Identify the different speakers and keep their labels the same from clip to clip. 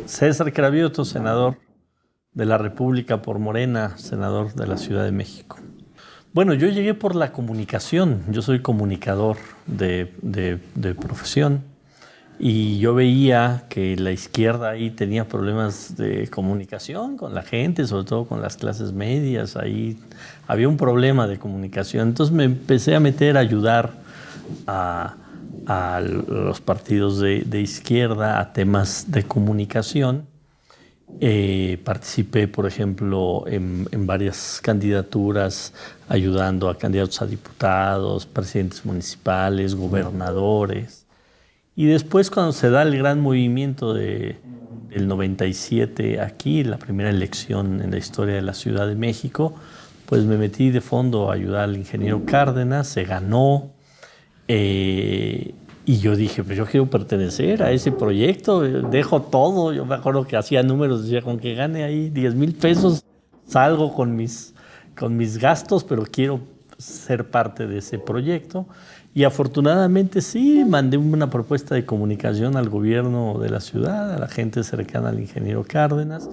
Speaker 1: César Cravioto, senador de la República por Morena, senador de la Ciudad de México. Bueno, yo llegué por la comunicación. Yo soy comunicador de profesión y yo veía que la izquierda ahí tenía problemas de comunicación con la gente, sobre todo con las clases medias. Ahí había un problema de comunicación. Entonces me empecé a meter a ayudar a los partidos de izquierda a temas de comunicación. Participé, por ejemplo, en varias candidaturas, ayudando a candidatos a diputados, presidentes municipales, gobernadores. Y después, cuando se da el gran movimiento del 97 aquí, la primera elección en la historia de la Ciudad de México, pues me metí de fondo a ayudar al ingeniero Cárdenas, se ganó. Y yo dije, pues yo quiero pertenecer a ese proyecto, dejo todo. Yo me acuerdo que hacía números, decía, con que gane ahí 10,000 pesos, salgo con mis gastos, pero quiero ser parte de ese proyecto. Y afortunadamente sí, mandé una propuesta de comunicación al gobierno de la ciudad, a la gente cercana al ingeniero Cárdenas.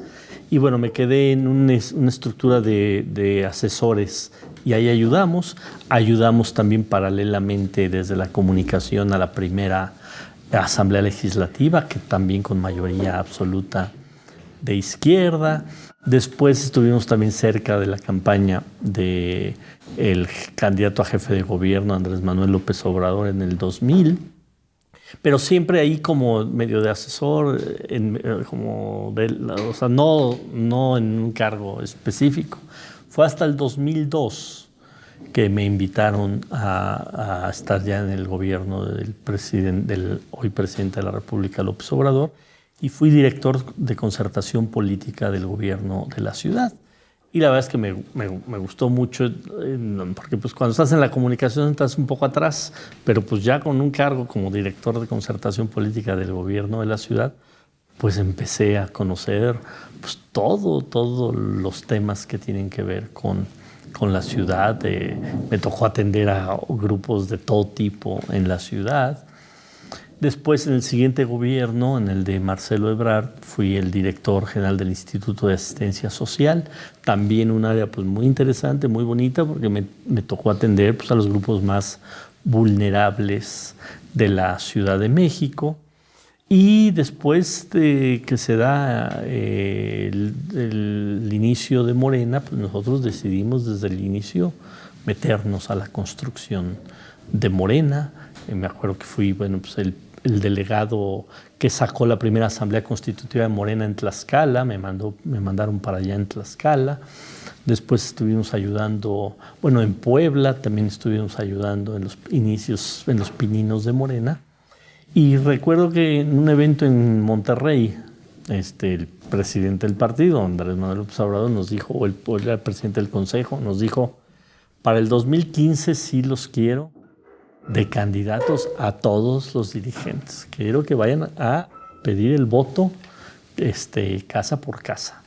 Speaker 1: Y bueno, me quedé en una estructura de asesores y ahí ayudamos. Ayudamos también paralelamente desde la comunicación a la primera Asamblea Legislativa, que también con mayoría absoluta de izquierda. Después estuvimos también cerca de la campaña del candidato a jefe de gobierno, Andrés Manuel López Obrador, en el 2000. Pero siempre ahí como medio de asesor, o sea, no en un cargo específico. Fue hasta el 2002 que me invitaron a estar ya en el gobierno del hoy presidente de la República, López Obrador, y fui director de concertación política del gobierno de la ciudad. Y la verdad es que me gustó mucho, porque pues cuando estás en la comunicación estás un poco atrás, pero pues ya con un cargo como director de concertación política del gobierno de la ciudad, pues empecé a conocer pues todos los temas que tienen que ver con la ciudad. Me tocó atender a grupos de todo tipo en la ciudad. Después, en el siguiente gobierno, en el de Marcelo Ebrard, fui el director general del Instituto de Asistencia Social. También un área pues, muy interesante, muy bonita, porque me tocó atender pues, a los grupos más vulnerables de la Ciudad de México. Y después de que se da el inicio de Morena, pues nosotros decidimos desde el inicio meternos a la construcción de Morena. Me acuerdo que fui pues el delegado que sacó la primera asamblea constitutiva de Morena en Tlaxcala. Me mandaron para allá en Tlaxcala. Después estuvimos ayudando, en Puebla también estuvimos ayudando en los inicios, en los pininos de Morena. Y recuerdo que en un evento en Monterrey, el presidente del partido, Andrés Manuel López Obrador, nos dijo, o el presidente del consejo, nos dijo, para el 2015 sí los quiero de candidatos a todos los dirigentes. Quiero que vayan a pedir el voto casa por casa.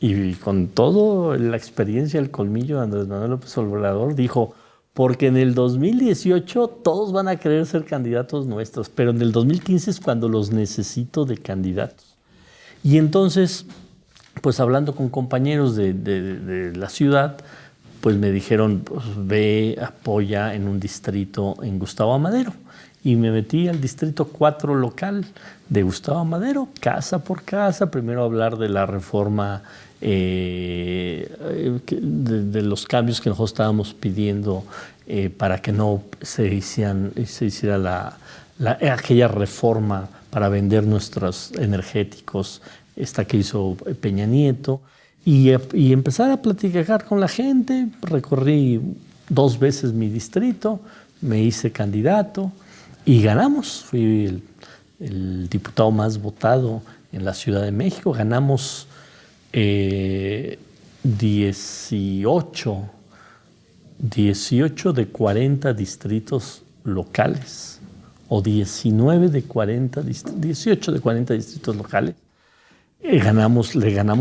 Speaker 1: Y con toda la experiencia, el colmillo de Andrés Manuel López Obrador, dijo, porque en el 2018 todos van a querer ser candidatos nuestros, pero en el 2015 es cuando los necesito de candidatos. Y entonces, pues hablando con compañeros de la ciudad, pues me dijeron, pues ve, apoya en un distrito en Gustavo Amadero. Y me metí al distrito 4 local de Gustavo Amadero, casa por casa, primero hablar de la reforma, de los cambios que nosotros estábamos pidiendo para que no se hiciera aquella reforma para vender nuestros energéticos, esta que hizo Peña Nieto. Y empezar a platicar con la gente. Recorrí 2 veces mi distrito, me hice candidato y ganamos. Fui el diputado más votado en la Ciudad de México. Ganamos 18 de 40 distritos locales, o 18 de 40 distritos locales. Le ganamos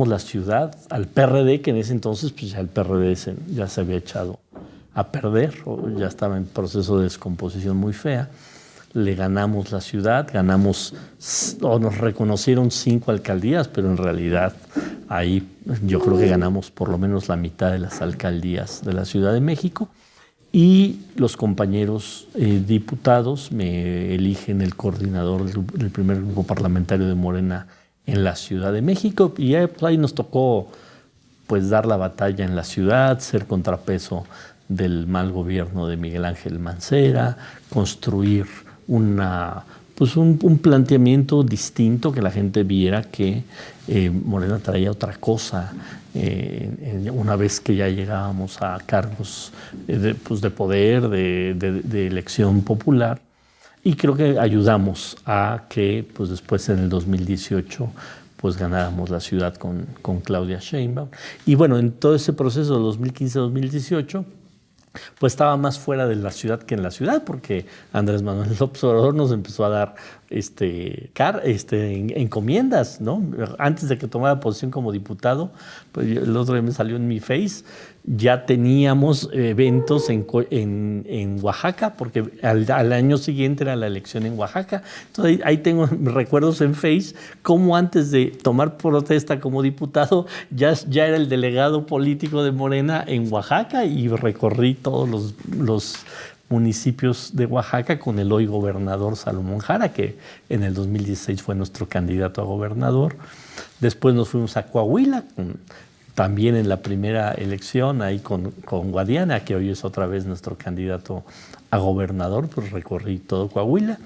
Speaker 1: la ciudad al PRD, que en ese entonces pues ya el PRD ya se había echado a perder, ya estaba en proceso de descomposición muy fea. Le ganamos la ciudad, nos reconocieron 5 alcaldías, pero en realidad ahí yo creo que ganamos por lo menos la mitad de las alcaldías de la Ciudad de México. Y los compañeros diputados me eligen el coordinador del primer grupo parlamentario de Morena en la Ciudad de México. Y ahí nos tocó pues dar la batalla en la ciudad, ser contrapeso del mal gobierno de Miguel Ángel Mancera, construir un planteamiento distinto, que la gente viera que Morena traía otra cosa una vez que ya llegábamos a cargos de poder, de elección popular. Y creo que ayudamos a que pues después en el 2018 pues ganáramos la ciudad con Claudia Sheinbaum. Y bueno, en todo ese proceso de 2015-2018 pues estaba más fuera de la ciudad que en la ciudad, porque Andrés Manuel López Obrador nos empezó a dar encomiendas, ¿no? Antes de que tomara posición como diputado, pues el otro día me salió en mi Face, ya teníamos eventos en Oaxaca, porque al año siguiente era la elección en Oaxaca. Entonces ahí tengo recuerdos en Face, cómo antes de tomar protesta como diputado, ya era el delegado político de Morena en Oaxaca, y recorrí todos los municipios de Oaxaca con el hoy gobernador Salomón Jara, que en el 2016 fue nuestro candidato a gobernador. Después nos fuimos a Coahuila, también en la primera elección, ahí con Guadiana, que hoy es otra vez nuestro candidato a gobernador, pues recorrí todo Coahuila.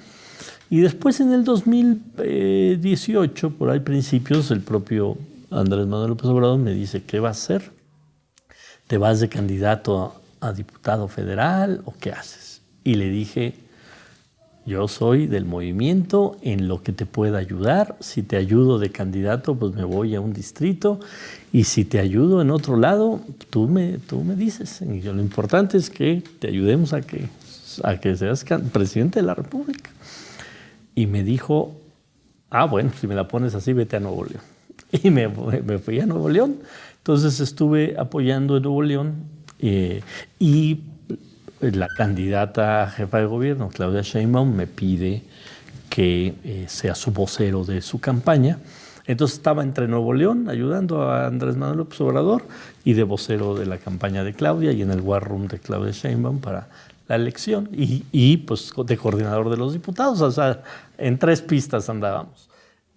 Speaker 1: Y después en el 2018, por ahí principios, el propio Andrés Manuel López Obrador me dice: ¿qué vas a hacer? ¿Te vas de candidato a diputado federal o qué haces? Y le dije: yo soy del movimiento, en lo que te pueda ayudar. Si te ayudo de candidato, pues me voy a un distrito, y si te ayudo en otro lado, tú me dices. Y yo, lo importante es que te ayudemos a que seas presidente de la República. Y me dijo: bueno, si me la pones así, vete a Nuevo León. Y me fui a Nuevo León. Entonces estuve apoyando en Nuevo León, y la candidata a jefa de gobierno, Claudia Sheinbaum, me pide que sea su vocero de su campaña. Entonces estaba entre Nuevo León ayudando a Andrés Manuel López Obrador y de vocero de la campaña de Claudia, y en el war room de Claudia Sheinbaum para la elección, y pues de coordinador de los diputados. O sea, en 3 pistas andábamos.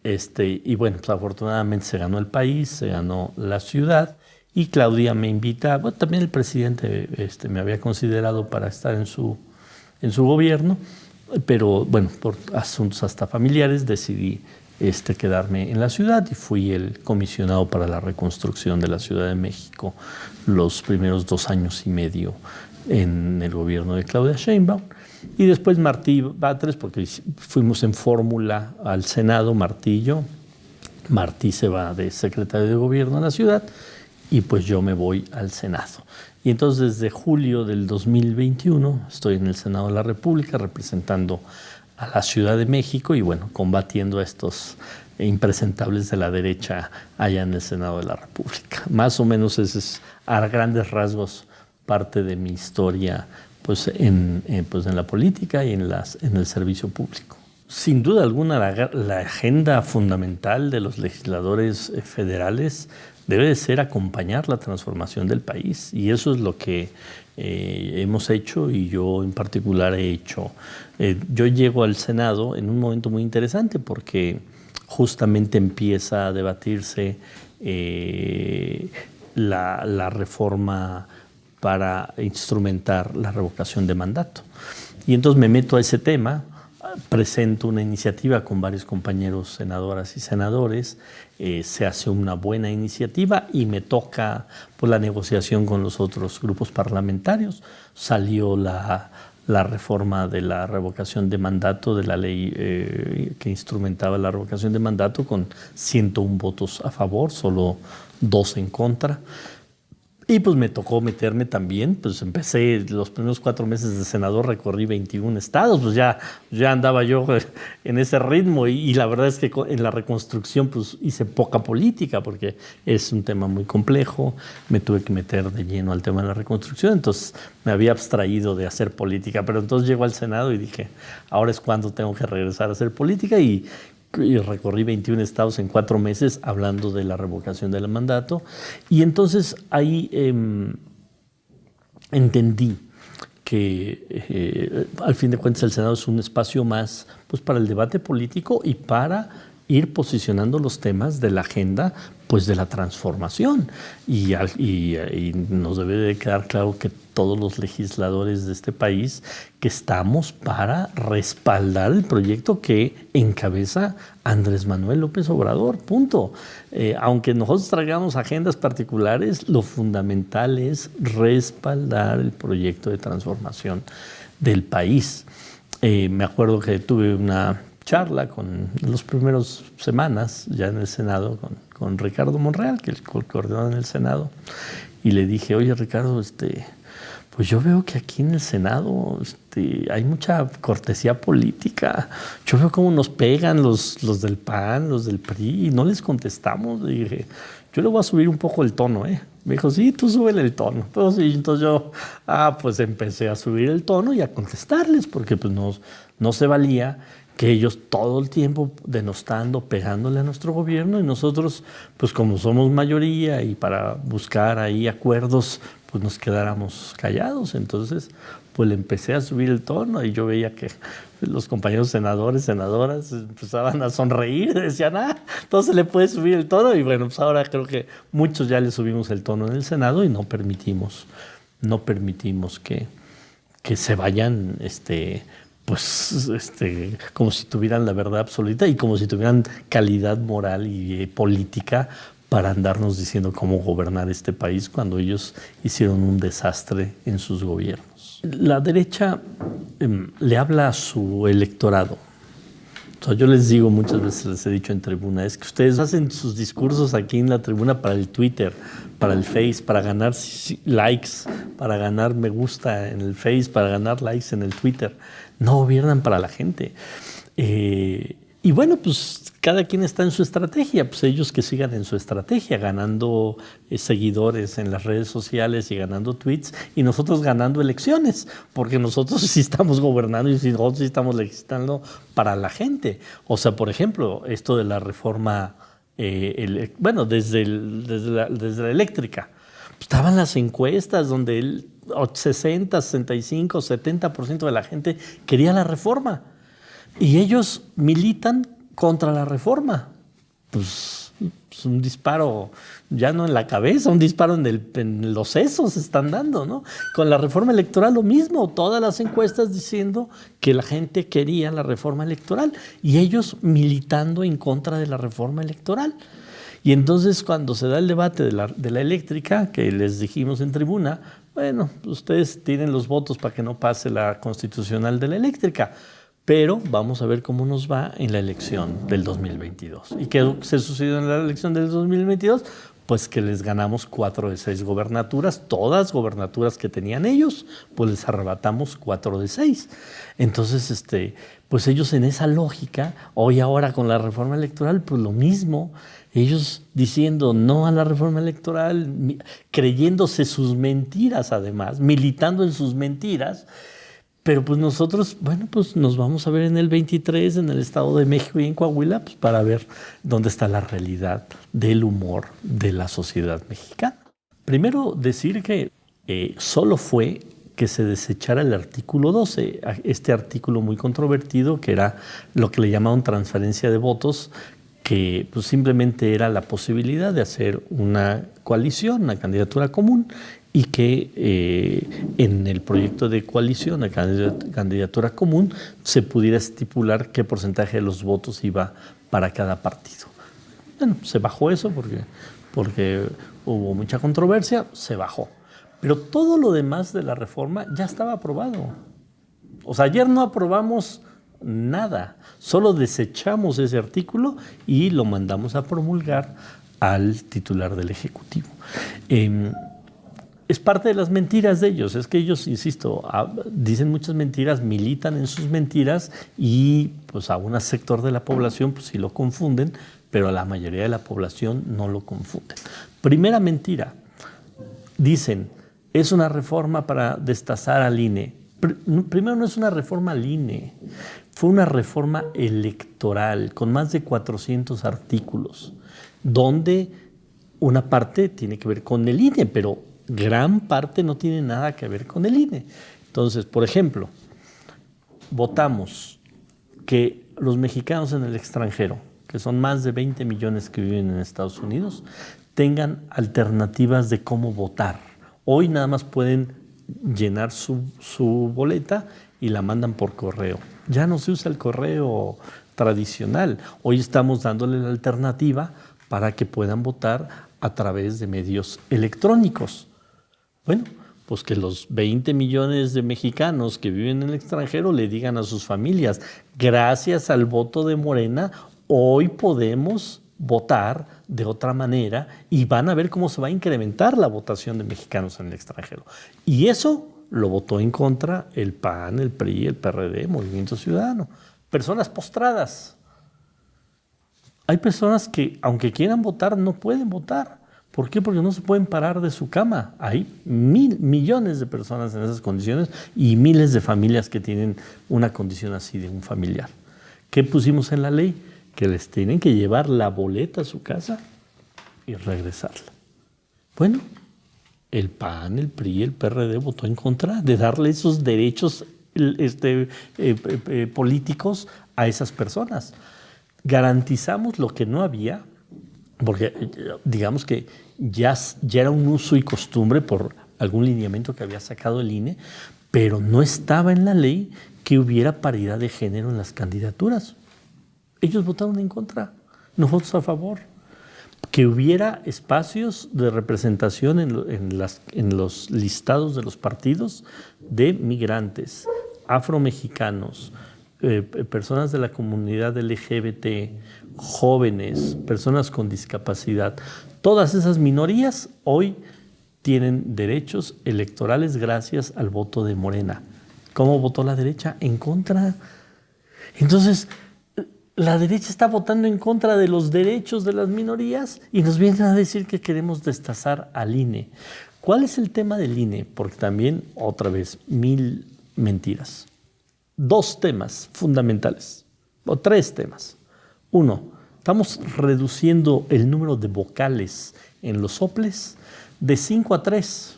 Speaker 1: Y bueno, pues afortunadamente se ganó el país, se ganó la ciudad. Y Claudia me invita, bueno, también el presidente me había considerado para estar en su gobierno, pero bueno, por asuntos hasta familiares decidí quedarme en la ciudad, y fui el comisionado para la reconstrucción de la Ciudad de México los primeros 2 años y medio en el gobierno de Claudia Sheinbaum. Y después Martí Batres, porque fuimos en fórmula al Senado, Martí y yo. Martí se va de secretario de gobierno a la ciudad, y pues yo me voy al Senado. Y entonces desde julio del 2021 estoy en el Senado de la República representando a la Ciudad de México, y bueno, combatiendo a estos impresentables de la derecha allá en el Senado de la República. Más o menos ese es, a grandes rasgos, parte de mi historia pues en la política y en el servicio público. Sin duda alguna, la agenda fundamental de los legisladores federales debe de ser acompañar la transformación del país, y eso es lo que hemos hecho, y yo en particular he hecho. Yo llego al Senado en un momento muy interesante, porque justamente empieza a debatirse la reforma para instrumentar la revocación de mandato. Y entonces me meto a ese tema, presento una iniciativa con varios compañeros senadoras y senadores, se hace una buena iniciativa, y me toca pues, la negociación con los otros grupos parlamentarios. Salió la reforma de la revocación de mandato, de la ley que instrumentaba la revocación de mandato, con 101 votos a favor, solo 2 en contra. Y pues me tocó meterme también, pues empecé los primeros 4 meses de senador, recorrí 21 estados, pues ya andaba yo en ese ritmo y la verdad es que en la reconstrucción pues hice poca política porque es un tema muy complejo, me tuve que meter de lleno al tema de la reconstrucción, entonces me había abstraído de hacer política, pero entonces llego al Senado y dije, ahora es cuando tengo que regresar a hacer política y recorrí 21 estados en 4 meses hablando de la revocación del mandato. Y entonces ahí entendí que al fin de cuentas el Senado es un espacio más pues, para el debate político y para ir posicionando los temas de la agenda pues, de la transformación. Y nos debe de quedar claro que todos los legisladores de este país que estamos para respaldar el proyecto que encabeza Andrés Manuel López Obrador, punto. Aunque nosotros traigamos agendas particulares, lo fundamental es respaldar el proyecto de transformación del país. Me acuerdo que tuve una charla con los primeros semanas ya en el Senado con Ricardo Monreal, que es el coordinador en el Senado, y le dije, oye Ricardo, pues yo veo que aquí en el Senado hay mucha cortesía política. Yo veo cómo nos pegan los del PAN, los del PRI, y no les contestamos. Le dije, yo le voy a subir un poco el tono, ¿eh? Me dijo, sí, tú súbele el tono. Pues, sí, entonces yo, pues empecé a subir el tono y a contestarles, porque pues no se valía que ellos todo el tiempo denostando, pegándole a nuestro gobierno y nosotros, pues como somos mayoría y para buscar ahí acuerdos, pues nos quedáramos callados. Entonces, pues le empecé a subir el tono y yo veía que los compañeros senadores, senadoras empezaban a sonreír, decían, entonces le puede subir el tono. Y bueno, pues ahora creo que muchos ya le subimos el tono en el Senado y no permitimos que se vayan, pues como si tuvieran la verdad absoluta y como si tuvieran calidad moral y política para andarnos diciendo cómo gobernar este país cuando ellos hicieron un desastre en sus gobiernos. La derecha le habla a su electorado. O sea, yo les digo, muchas veces les he dicho en tribuna, es que ustedes hacen sus discursos aquí en la tribuna para el Twitter, para el Face, para ganar likes, para ganar me gusta en el Face, para ganar likes en el Twitter. No gobiernan para la gente. Y bueno, pues cada quien está en su estrategia, pues ellos que sigan en su estrategia, ganando seguidores en las redes sociales y ganando tweets, y nosotros ganando elecciones, porque nosotros sí estamos gobernando y nosotros sí estamos legislando para la gente. O sea, por ejemplo, esto de la reforma, desde la eléctrica, pues estaban las encuestas donde el 60, 65, 70% de la gente quería la reforma. Y ellos militan contra la reforma. Pues es un disparo ya no en la cabeza, un disparo en los sesos están dando, ¿no? Con la reforma electoral lo mismo, todas las encuestas diciendo que la gente quería la reforma electoral y ellos militando en contra de la reforma electoral. Y entonces cuando se da el debate de la eléctrica, que les dijimos en tribuna, bueno, ustedes tienen los votos para que no pase la constitucional de la eléctrica, pero vamos a ver cómo nos va en la elección del 2022. ¿Y qué se sucedió en la elección del 2022? Pues que les ganamos 4 de 6 gobernaturas, todas gobernaturas que tenían ellos, pues les arrebatamos 4 de 6. Entonces, pues ellos en esa lógica, hoy ahora con la reforma electoral, pues lo mismo, ellos diciendo no a la reforma electoral, creyéndose sus mentiras además, militando en sus mentiras. Pero pues nosotros, bueno, pues nos vamos a ver en el 23 en el Estado de México y en Coahuila, pues para ver dónde está la realidad del humor de la sociedad mexicana. Primero decir que solo fue que se desechara el artículo 12, este artículo muy controvertido que era lo que le llamaban transferencia de votos, que pues simplemente era la posibilidad de hacer una coalición, una candidatura común, y que en el proyecto de coalición, de candidatura común, se pudiera estipular qué porcentaje de los votos iba para cada partido. Bueno, se bajó eso porque hubo mucha controversia, se bajó. Pero todo lo demás de la reforma ya estaba aprobado. O sea, ayer no aprobamos nada, solo desechamos ese artículo y lo mandamos a promulgar al titular del Ejecutivo. es parte de las mentiras de ellos. Es que ellos, insisto, dicen muchas mentiras, militan en sus mentiras y pues a un sector de la población pues sí lo confunden, pero a la mayoría de la población no lo confunden. Primera mentira. Dicen, es una reforma para destazar al INE. Primero, no es una reforma al INE, fue una reforma electoral con más de 400 artículos, donde una parte tiene que ver con el INE, pero gran parte no tiene nada que ver con el INE. Entonces, por ejemplo, votamos que los mexicanos en el extranjero, que son más de 20 millones que viven en Estados Unidos, tengan alternativas de cómo votar. Hoy nada más pueden llenar su boleta y la mandan por correo. Ya no se usa el correo tradicional. Hoy estamos dándole la alternativa para que puedan votar a través de medios electrónicos. Bueno, pues que los 20 millones de mexicanos que viven en el extranjero le digan a sus familias, gracias al voto de Morena, hoy podemos votar de otra manera y van a ver cómo se va a incrementar la votación de mexicanos en el extranjero. Y eso lo votó en contra el PAN, el PRI, el PRD, Movimiento Ciudadano. Personas postradas. Hay personas que, aunque quieran votar, no pueden votar. ¿Por qué? Porque no se pueden parar de su cama. Hay millones de personas en esas condiciones y miles de familias que tienen una condición así de un familiar. ¿Qué pusimos en la ley? Que les tienen que llevar la boleta a su casa y regresarla. Bueno, el PAN, el PRI, el PRD votó en contra de darle esos derechos políticos a esas personas. Garantizamos lo que no había, porque digamos que ya era un uso y costumbre por algún lineamiento que había sacado el INE, pero no estaba en la ley que hubiera paridad de género en las candidaturas. Ellos votaron en contra, nosotros a favor. Que hubiera espacios de representación en los listados de los partidos de migrantes, afromexicanos, personas de la comunidad LGBT, jóvenes, personas con discapacidad. Todas esas minorías hoy tienen derechos electorales gracias al voto de Morena. ¿Cómo votó la derecha? En contra. Entonces, la derecha está votando en contra de los derechos de las minorías y nos vienen a decir que queremos destazar al INE. ¿Cuál es el tema del INE? Porque también, otra vez, 1000 mentiras. 2 temas fundamentales, o 3 temas. 1, estamos reduciendo el número de vocales en los soples de 5 a 3.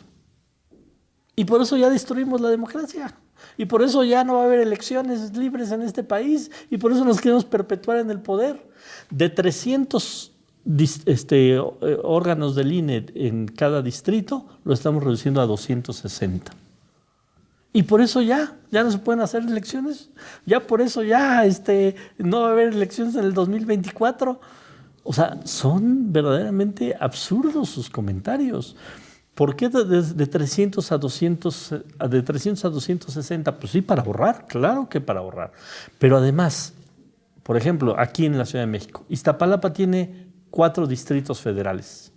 Speaker 1: Y por eso ya destruimos la democracia. Y por eso ya no va a haber elecciones libres en este país. Y por eso nos queremos perpetuar en el poder. De 300 órganos del INE en cada distrito, lo estamos reduciendo a 260. Y por eso ya no se pueden hacer elecciones. Ya por eso no va a haber elecciones en el 2024. O sea, son verdaderamente absurdos sus comentarios. ¿Por qué de 300 a 260? Pues sí, para ahorrar, claro que para ahorrar. Pero además, por ejemplo, aquí en la Ciudad de México, Iztapalapa tiene 4 distritos federales.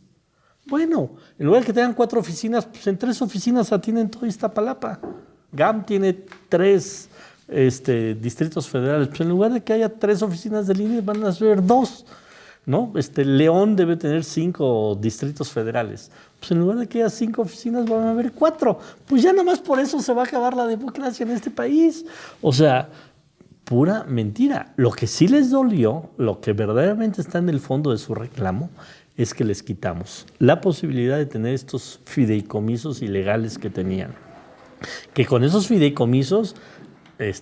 Speaker 1: Bueno, en lugar de que tengan 4 oficinas, pues en 3 oficinas atienden todo Iztapalapa. GAM tiene 3 distritos federales. Pues en lugar de que haya 3 oficinas del INE, van a ser 2. ¿No? León debe tener 5 distritos federales. Pues en lugar de que haya 5 oficinas, van a haber 4. Pues ya nomás por eso se va a acabar la democracia en este país. O sea, pura mentira. Lo que sí les dolió, lo que verdaderamente está en el fondo de su reclamo, es que les quitamos la posibilidad de tener estos fideicomisos ilegales que tenían. Que con esos fideicomisos,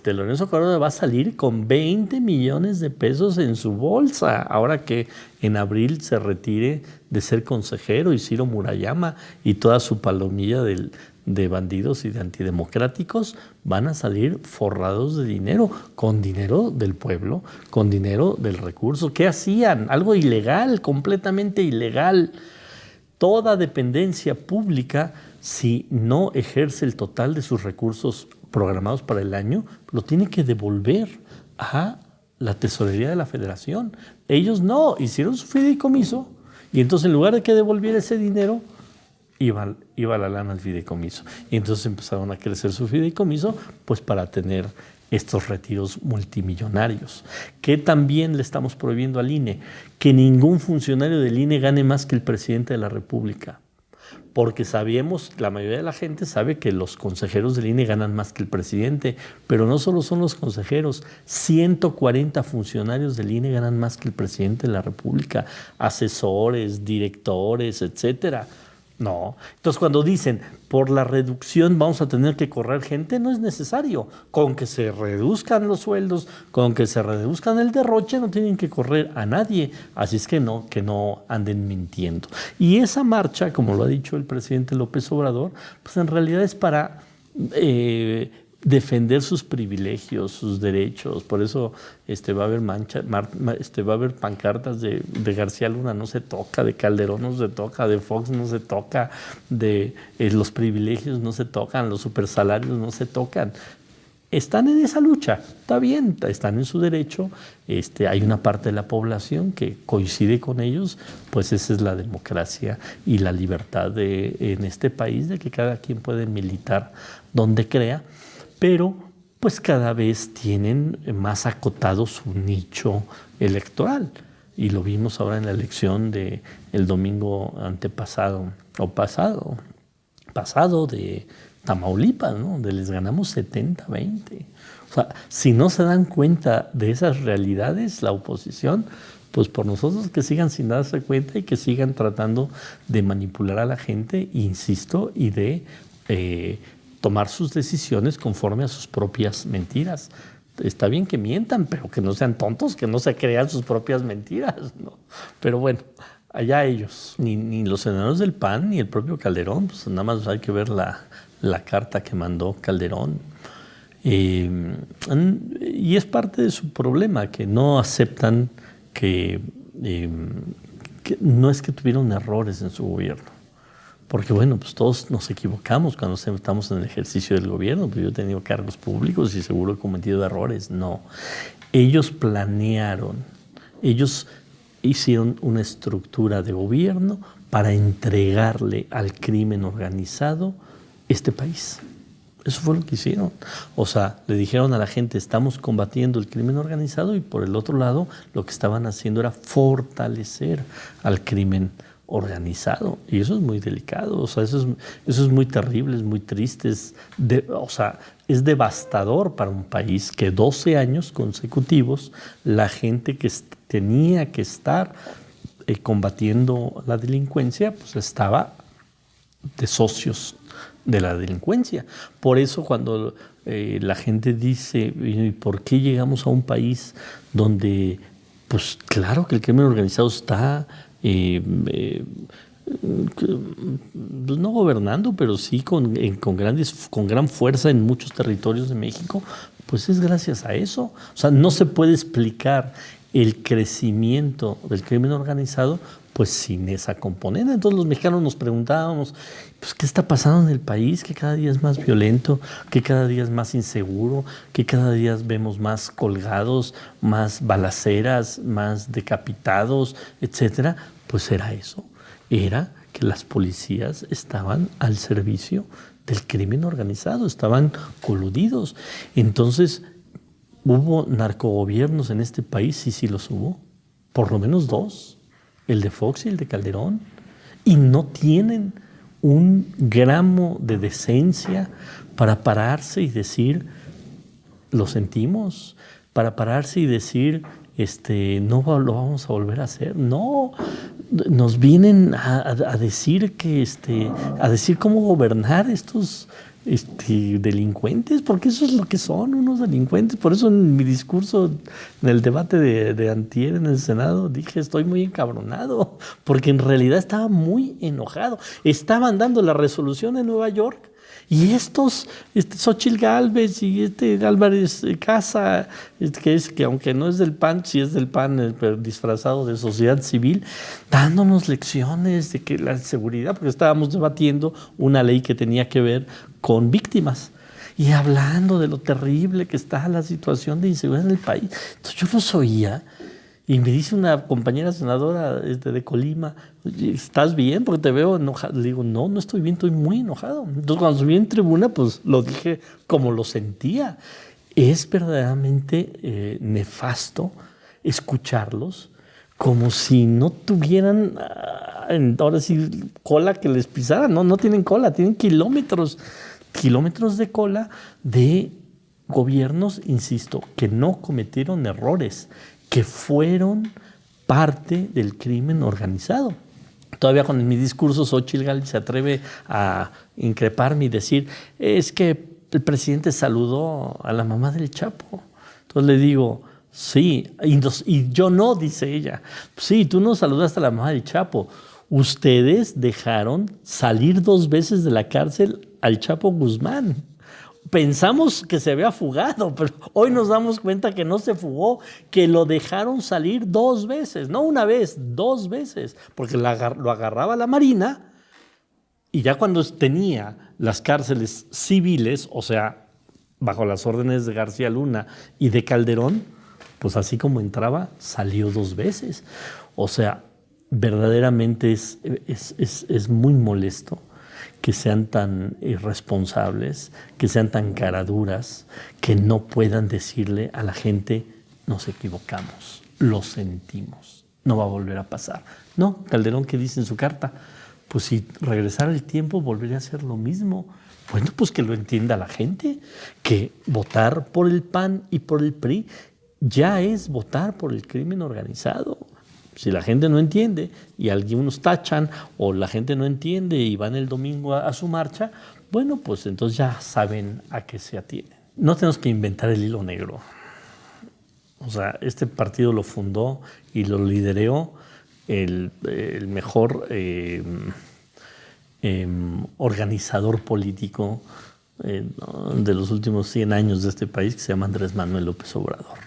Speaker 1: Lorenzo Córdoba va a salir con 20 millones de pesos en su bolsa, ahora que en abril se retire de ser consejero y Ciro Murayama y toda su palomilla de bandidos y de antidemocráticos van a salir forrados de dinero, con dinero del pueblo, con dinero del recurso. ¿Qué hacían? Algo ilegal, completamente ilegal. Toda dependencia pública, si no ejerce el total de sus recursos programados para el año, lo tiene que devolver a la tesorería de la Federación. Ellos no, hicieron su fideicomiso y entonces en lugar de que devolviera ese dinero, iba la lana al fideicomiso. Y entonces empezaron a crecer su fideicomiso, pues para tener estos retiros multimillonarios. Que también le estamos prohibiendo al INE, que ningún funcionario del INE gane más que el presidente de la República. Porque sabemos, la mayoría de la gente sabe que los consejeros del INE ganan más que el presidente, pero no solo son los consejeros, 140 funcionarios del INE ganan más que el presidente de la República, asesores, directores, etcétera. No. Entonces, cuando dicen, por la reducción vamos a tener que correr gente, no es necesario. Con que se reduzcan los sueldos, con que se reduzcan el derroche, no tienen que correr a nadie. Así es que no anden mintiendo. Y esa marcha, como lo ha dicho el presidente López Obrador, pues en realidad es para defender sus privilegios, sus derechos. Por eso va a haber pancartas de García Luna no se toca, de Calderón no se toca, de Fox no se toca, de los privilegios no se tocan, los supersalarios no se tocan. Están en esa lucha, está bien, están en su derecho. Hay una parte de la población que coincide con ellos, pues esa es la democracia y la libertad en este país, de que cada quien puede militar donde crea. Pero pues cada vez tienen más acotado su nicho electoral. Y lo vimos ahora en la elección del domingo antepasado, o pasado de Tamaulipas, ¿no? Donde les ganamos 70-20. O sea, si no se dan cuenta de esas realidades, la oposición, pues por nosotros que sigan sin darse cuenta y que sigan tratando de manipular a la gente, insisto, y de tomar sus decisiones conforme a sus propias mentiras. Está bien que mientan, pero que no sean tontos, que no se crean sus propias mentiras, ¿no? Pero bueno, allá ellos. Ni los senadores del PAN ni el propio Calderón, pues nada más hay que ver la carta que mandó Calderón. Y es parte de su problema, que no aceptan que no es que tuvieron errores en su gobierno. Porque bueno, pues todos nos equivocamos cuando estamos en el ejercicio del gobierno. Pues yo he tenido cargos públicos y seguro he cometido errores. No. Ellos planearon, ellos hicieron una estructura de gobierno para entregarle al crimen organizado este país. Eso fue lo que hicieron. O sea, le dijeron a la gente, estamos combatiendo el crimen organizado, y por el otro lado lo que estaban haciendo era fortalecer al crimen organizado, y eso es muy delicado. O sea, eso es muy terrible, es muy triste, es devastador para un país que 12 años consecutivos la gente que tenía que estar combatiendo la delincuencia, pues estaba de socios de la delincuencia. Por eso cuando la gente dice, ¿y por qué llegamos a un país donde, pues claro que el crimen organizado está no gobernando, pero sí con gran fuerza en muchos territorios de México? Pues es gracias a eso. O sea, no se puede explicar el crecimiento del crimen organizado pues sin esa componente. Entonces los mexicanos nos preguntábamos, pues, ¿qué está pasando en el país? Que cada día es más violento, que cada día es más inseguro, que cada día vemos más colgados, más balaceras, más decapitados, etcétera. Pues era eso, era que las policías estaban al servicio del crimen organizado, estaban coludidos. Entonces, ¿hubo narcogobiernos en este país? Sí los hubo, por lo menos 2. El de Fox y el de Calderón, y no tienen un gramo de decencia para pararse y decir, lo sentimos, para pararse y decir, no lo vamos a volver a hacer. No, nos vienen a decir a decir cómo gobernar estos delincuentes, porque eso es lo que son, unos delincuentes. Por eso en mi discurso, en el debate de antier en el Senado, dije, estoy muy encabronado, porque en realidad estaba muy enojado. Estaban dando la resolución en Nueva York, y Xóchitl Gálvez y Álvarez Casa, que aunque no es del PAN, sí es del PAN, pero disfrazado de sociedad civil, dándonos lecciones de que la seguridad, porque estábamos debatiendo una ley que tenía que ver con víctimas y hablando de lo terrible que está la situación de inseguridad en el país. Entonces yo los oía Y me dice una compañera senadora de Colima, "Oye, ¿estás bien? Porque te veo enojado". Le digo, no, no estoy bien, estoy muy enojado. Entonces cuando subí en tribuna, pues lo dije como lo sentía. Es verdaderamente nefasto escucharlos como si no tuvieran, ahora sí, cola que les pisara. No, no tienen cola, tienen kilómetros de cola de gobiernos, insisto, que no cometieron errores, que fueron parte del crimen organizado. Todavía con mi discurso, Xóchitl Gálvez se atreve a increparme y decir, es que el presidente saludó a la mamá del Chapo. Entonces le digo, sí, y yo no, dice ella. Sí, tú no saludaste a la mamá del Chapo. Ustedes dejaron salir 2 veces de la cárcel al Chapo Guzmán. Pensamos que se había fugado, pero hoy nos damos cuenta que no se fugó, que lo dejaron salir 2 veces, no una vez, 2 veces, porque lo agarraba la Marina y ya cuando tenía las cárceles civiles, o sea, bajo las órdenes de García Luna y de Calderón, pues así como entraba, salió 2 veces. O sea, verdaderamente es muy molesto que sean tan irresponsables, que sean tan caraduras, que no puedan decirle a la gente, nos equivocamos, lo sentimos, no va a volver a pasar. No, Calderón, ¿qué dice en su carta? Pues si regresara el tiempo volvería a ser lo mismo. Bueno, pues que lo entienda la gente, que votar por el PAN y por el PRI ya es votar por el crimen organizado. Si la gente no entiende y algunos tachan o la gente no entiende y van el domingo a su marcha, bueno, pues entonces ya saben a qué se atienen. No tenemos que inventar el hilo negro. O sea, este partido lo fundó y lo lideró el mejor organizador político de los últimos 100 años de este país, que se llama Andrés Manuel López Obrador.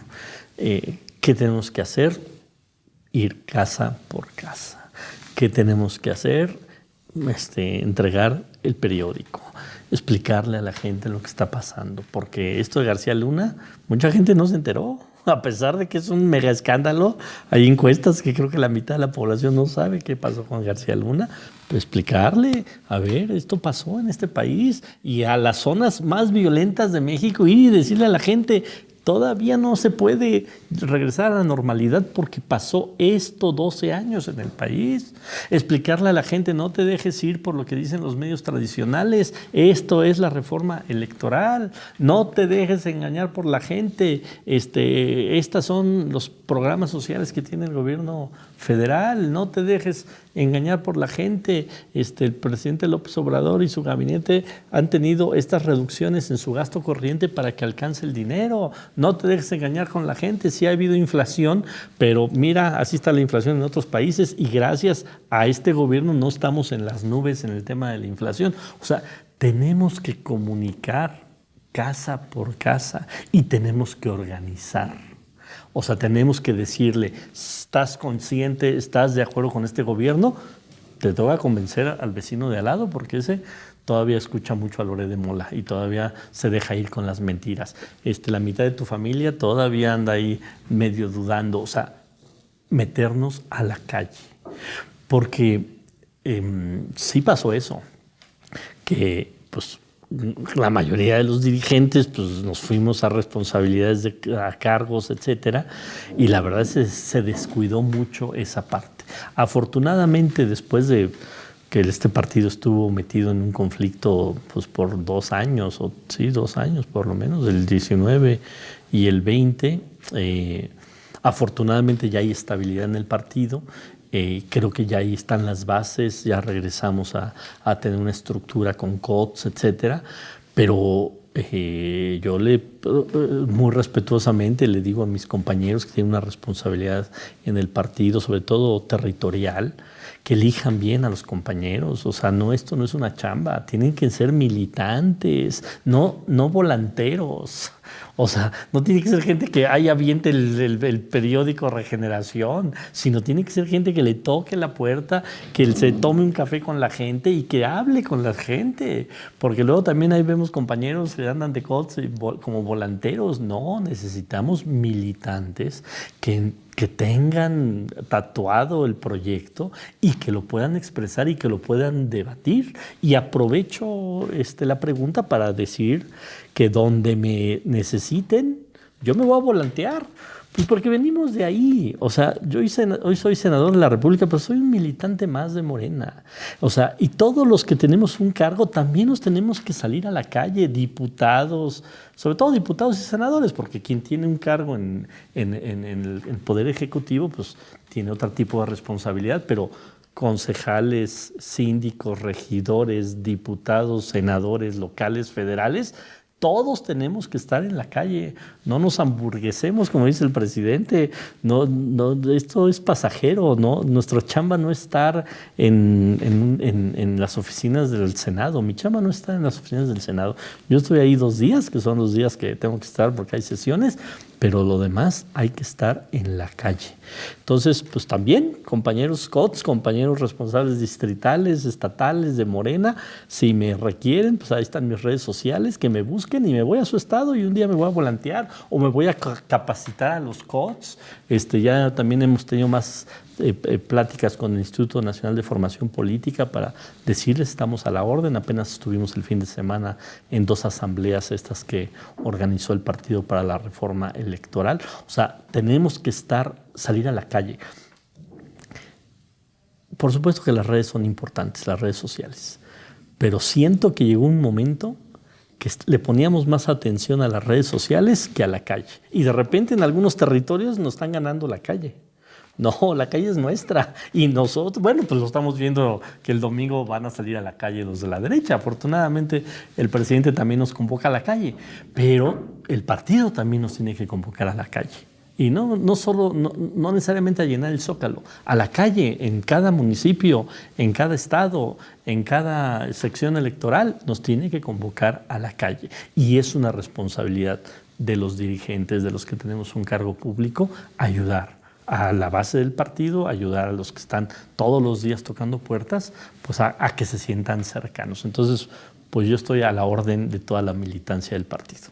Speaker 1: ¿Qué tenemos que hacer? Ir casa por casa. ¿Qué tenemos que hacer? Entregar el periódico, explicarle a la gente lo que está pasando, porque esto de García Luna, mucha gente no se enteró, a pesar de que es un mega escándalo. Hay encuestas que creo que la mitad de la población no sabe qué pasó con García Luna. Pues explicarle, a ver, esto pasó en este país, y a las zonas más violentas de México, ir y decirle a la gente, todavía no se puede regresar a la normalidad porque pasó esto 12 años en el país. Explicarle a la gente, no te dejes ir por lo que dicen los medios tradicionales, esto es la reforma electoral, no te dejes engañar por la gente, estos son los programas sociales que tiene el gobierno federal, no te dejes engañar por la gente. El presidente López Obrador y su gabinete han tenido estas reducciones en su gasto corriente para que alcance el dinero. No te dejes engañar con la gente. Sí ha habido inflación, pero mira, así está la inflación en otros países y gracias a este gobierno no estamos en las nubes en el tema de la inflación. O sea, tenemos que comunicar casa por casa y tenemos que organizar. O sea, tenemos que decirle, ¿estás consciente, estás de acuerdo con este gobierno? Te voy a convencer al vecino de al lado porque ese todavía escucha mucho a Loret de Mola y todavía se deja ir con las mentiras. La mitad de tu familia todavía anda ahí medio dudando. O sea, meternos a la calle. Porque sí pasó eso, que pues la mayoría de los dirigentes pues nos fuimos a responsabilidades, a cargos, etcétera, y la verdad se descuidó mucho esa parte. Afortunadamente, después de que este partido estuvo metido en un conflicto pues por 2 años, o sí, 2 años por lo menos, el 19 y el 20, afortunadamente ya hay estabilidad en el partido. Creo que ya ahí están las bases, ya regresamos a tener una estructura con COTS, etcétera, pero yo muy respetuosamente le digo a mis compañeros que tienen una responsabilidad en el partido, sobre todo territorial, que elijan bien a los compañeros. O sea, esto no es una chamba, tienen que ser militantes, no volanteros. O sea, no tiene que ser gente que aviente el periódico Regeneración, sino tiene que ser gente que le toque la puerta, que se tome un café con la gente y que hable con la gente. Porque luego también ahí vemos compañeros que andan de COTS como volanteros. No, necesitamos militantes que que tengan tatuado el proyecto y que lo puedan expresar y que lo puedan debatir. Y aprovecho la pregunta para decir que donde me necesiten, yo me voy a volantear. Pues porque venimos de ahí. O sea, hoy soy senador de la República, pero soy un militante más de Morena. O sea, y todos los que tenemos un cargo también nos tenemos que salir a la calle, diputados, sobre todo diputados y senadores, porque quien tiene un cargo en el Poder Ejecutivo, pues tiene otro tipo de responsabilidad, pero concejales, síndicos, regidores, diputados, senadores locales, federales, todos tenemos que estar en la calle, no nos hamburguesemos, como dice el presidente, no, esto es pasajero, ¿no? Nuestra chamba no es estar en las oficinas del Senado, mi chamba no está en las oficinas del Senado. Yo estoy ahí 2 días, que son los días que tengo que estar porque hay sesiones, pero lo demás hay que estar en la calle. Entonces, pues también, compañeros COTS, compañeros responsables distritales, estatales, de Morena, si me requieren, pues ahí están mis redes sociales, que me busquen y me voy a su estado y un día me voy a volantear o me voy a capacitar a los COTS. Ya también hemos tenido más pláticas con el Instituto Nacional de Formación Política para decirles estamos a la orden. Apenas estuvimos el fin de semana en 2 asambleas estas que organizó el Partido para la Reforma Electoral. O sea, tenemos que salir a la calle. Por supuesto que las redes son importantes, las redes sociales, pero siento que llegó un momento que le poníamos más atención a las redes sociales que a la calle. Y de repente en algunos territorios nos están ganando la calle. No, la calle es nuestra y nosotros, bueno, pues lo estamos viendo que el domingo van a salir a la calle los de la derecha. Afortunadamente el presidente también nos convoca a la calle, pero el partido también nos tiene que convocar a la calle. Y no necesariamente a llenar el Zócalo, a la calle, en cada municipio, en cada estado, en cada sección electoral, nos tiene que convocar a la calle. Y es una responsabilidad de los dirigentes, de los que tenemos un cargo público, ayudar a la base del partido, ayudar a los que están todos los días tocando puertas, pues a que se sientan cercanos. Entonces, pues yo estoy a la orden de toda la militancia del partido.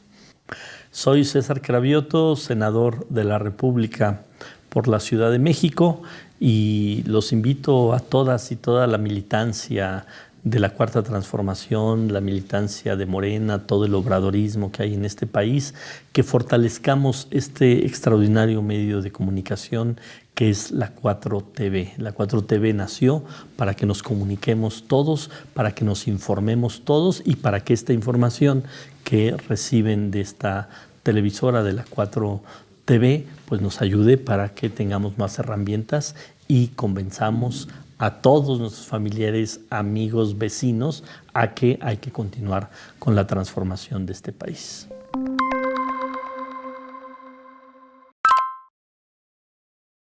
Speaker 1: Soy César Cravioto, senador de la República por la Ciudad de México, y los invito a todas y toda la militancia de la Cuarta Transformación, la militancia de Morena, todo el obradorismo que hay en este país, que fortalezcamos este extraordinario medio de comunicación que es la 4TV. La 4TV nació para que nos comuniquemos todos, para que nos informemos todos y para que esta información que reciben de esta televisora de la 4TV pues nos ayude para que tengamos más herramientas y convenzamos a todos nuestros familiares, amigos, vecinos, a que hay que continuar con la transformación de este país.